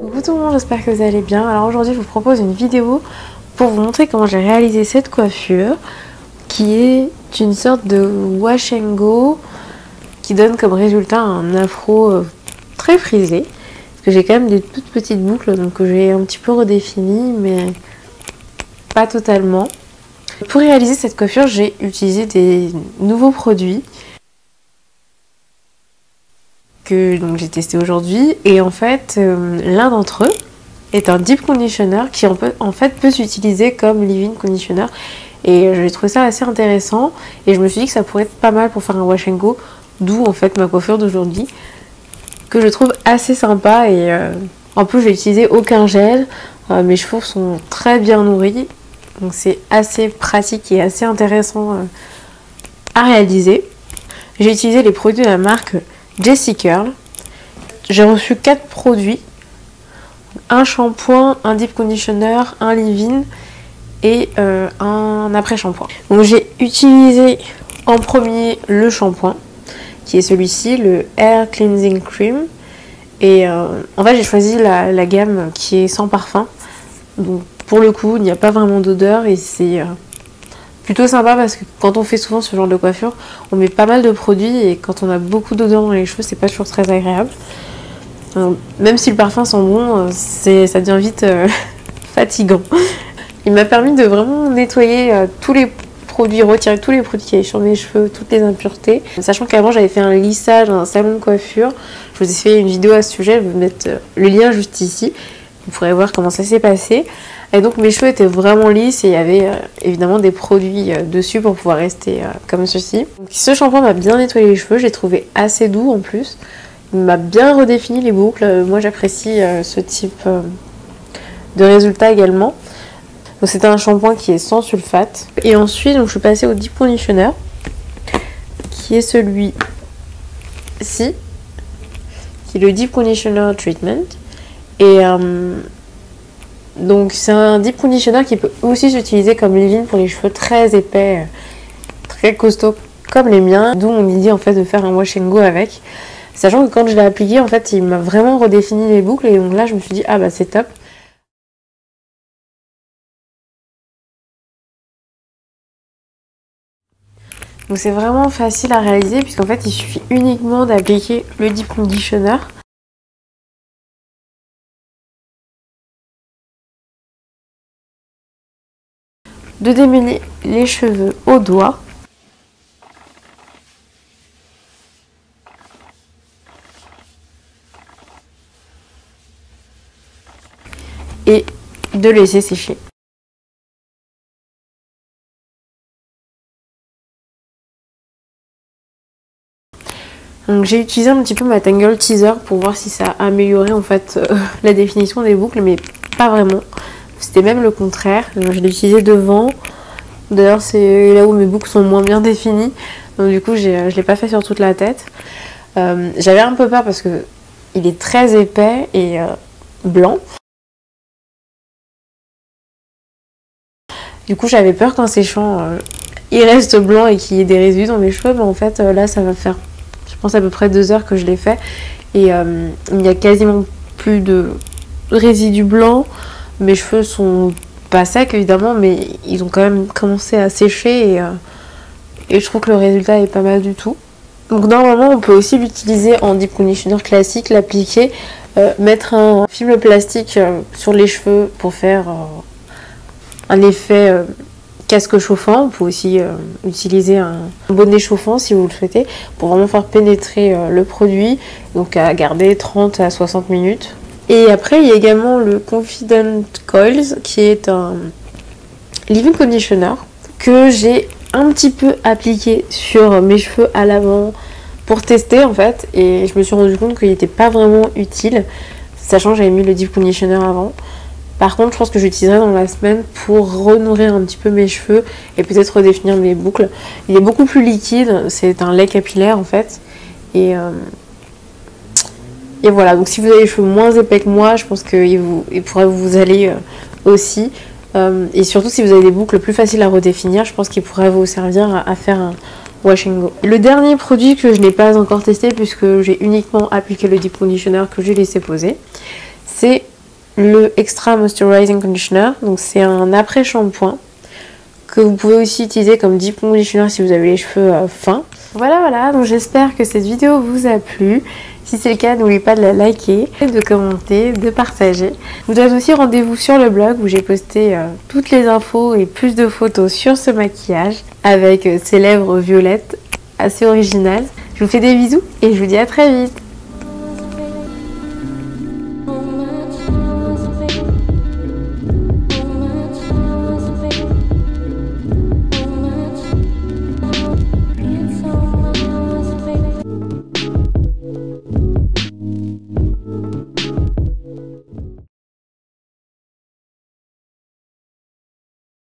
Coucou tout le monde, j'espère que vous allez bien. Alors aujourd'hui je vous propose une vidéo pour vous montrer comment j'ai réalisé cette coiffure qui est une sorte de wash and go qui donne comme résultat un afro très frisé. Parce que j'ai quand même des toutes petites boucles donc que j'ai un petit peu redéfinies mais pas totalement. Pour réaliser cette coiffure j'ai utilisé des nouveaux produits que j'ai testé aujourd'hui et en fait l'un d'entre eux est un deep conditioner qui en fait peut s'utiliser comme leave-in conditioner et j'ai trouvé ça assez intéressant et je me suis dit que ça pourrait être pas mal pour faire un wash and go, d'où en fait ma coiffure d'aujourd'hui que je trouve assez sympa et en plus j'ai utilisé aucun gel, mes cheveux sont très bien nourris donc c'est assez pratique et assez intéressant à réaliser. J'ai utilisé les produits de la marque Jessie Curl. J'ai reçu 4 produits, un shampoing, un deep conditioner, un leave-in et un après-shampoing. Donc j'ai utilisé en premier le shampoing qui est celui-ci, le Hair Cleansing Cream et en fait j'ai choisi la gamme qui est sans parfum, donc pour le coup il n'y a pas vraiment d'odeur et c'est plutôt sympa parce que quand on fait souvent ce genre de coiffure, on met pas mal de produits et quand on a beaucoup d'odeur dans les cheveux, c'est pas toujours très agréable. Même si le parfum sent bon, ça devient vite fatigant. Il m'a permis de vraiment nettoyer tous les produits, retirer tous les produits qui avaient sur mes cheveux, toutes les impuretés. Sachant qu'avant j'avais fait un lissage dans un salon de coiffure, je vous ai fait une vidéo à ce sujet, je vais vous mettre le lien juste ici. Vous pourrez voir comment ça s'est passé. Et donc mes cheveux étaient vraiment lisses et il y avait évidemment des produits dessus pour pouvoir rester comme ceci. Donc, ce shampoing m'a bien nettoyé les cheveux, j'ai trouvé assez doux en plus. Il m'a bien redéfini les boucles, moi j'apprécie ce type de résultat également. Donc c'était un shampoing qui est sans sulfate. Et ensuite donc, je suis passée au deep conditioner qui est celui-ci, qui est le deep conditioner treatment. Et donc c'est un deep conditioner qui peut aussi s'utiliser comme leave-in pour les cheveux très épais, très costauds comme les miens, d'où mon idée en fait de faire un wash and go avec, sachant que quand je l'ai appliqué en fait il m'a vraiment redéfini les boucles et donc là je me suis dit ah bah c'est top. Donc c'est vraiment facile à réaliser puisqu'en fait il suffit uniquement d'appliquer le deep conditioner. De démêler les cheveux au doigt et de laisser sécher. Donc j'ai utilisé un petit peu ma Tangle Teaser pour voir si ça améliorait en fait la définition des boucles, mais pas vraiment. C'était même le contraire. Je l'ai utilisé devant. D'ailleurs c'est là où mes boucles sont moins bien définies. Donc du coup je l'ai pas fait sur toute la tête. J'avais un peu peur parce que il est très épais et blanc. Du coup j'avais peur qu'en séchant il reste blanc et qu'il y ait des résidus dans mes cheveux. Mais en fait là ça va faire je pense à peu près 2 heures que je l'ai fait. Et il n'y a quasiment plus de résidus blancs. Mes cheveux sont pas secs évidemment mais ils ont quand même commencé à sécher et je trouve que le résultat est pas mal du tout. Donc normalement on peut aussi l'utiliser en deep conditioner classique, l'appliquer, mettre un film plastique sur les cheveux pour faire un effet casque chauffant. On peut aussi utiliser un bonnet chauffant si vous le souhaitez pour vraiment faire pénétrer le produit, donc à garder 30 à 60 minutes. Et après il y a également le Confident Coils qui est un leave-in conditioner que j'ai un petit peu appliqué sur mes cheveux à l'avant pour tester en fait et je me suis rendu compte qu'il n'était pas vraiment utile sachant que j'avais mis le deep conditioner avant. Par contre je pense que j'utiliserai dans la semaine pour renourrir un petit peu mes cheveux et peut-être redéfinir mes boucles. Il est beaucoup plus liquide, c'est un lait capillaire en fait et voilà, donc si vous avez les cheveux moins épais que moi, je pense qu'il pourrait vous aller aussi. Et surtout si vous avez des boucles plus faciles à redéfinir, je pense qu'il pourrait vous servir à faire Wash and Go. Le dernier produit que je n'ai pas encore testé puisque j'ai uniquement appliqué le Deep Conditioner que j'ai laissé poser, c'est le Extra Moisturizing Conditioner. Donc c'est un après-shampoing que vous pouvez aussi utiliser comme Deep Conditioner si vous avez les cheveux fins. Voilà, donc j'espère que cette vidéo vous a plu. Si c'est le cas, n'oubliez pas de la liker, de commenter, de partager. Je vous donne aussi rendez-vous sur le blog où j'ai posté toutes les infos et plus de photos sur ce maquillage avec ces lèvres violettes assez originales. Je vous fais des bisous et je vous dis à très vite.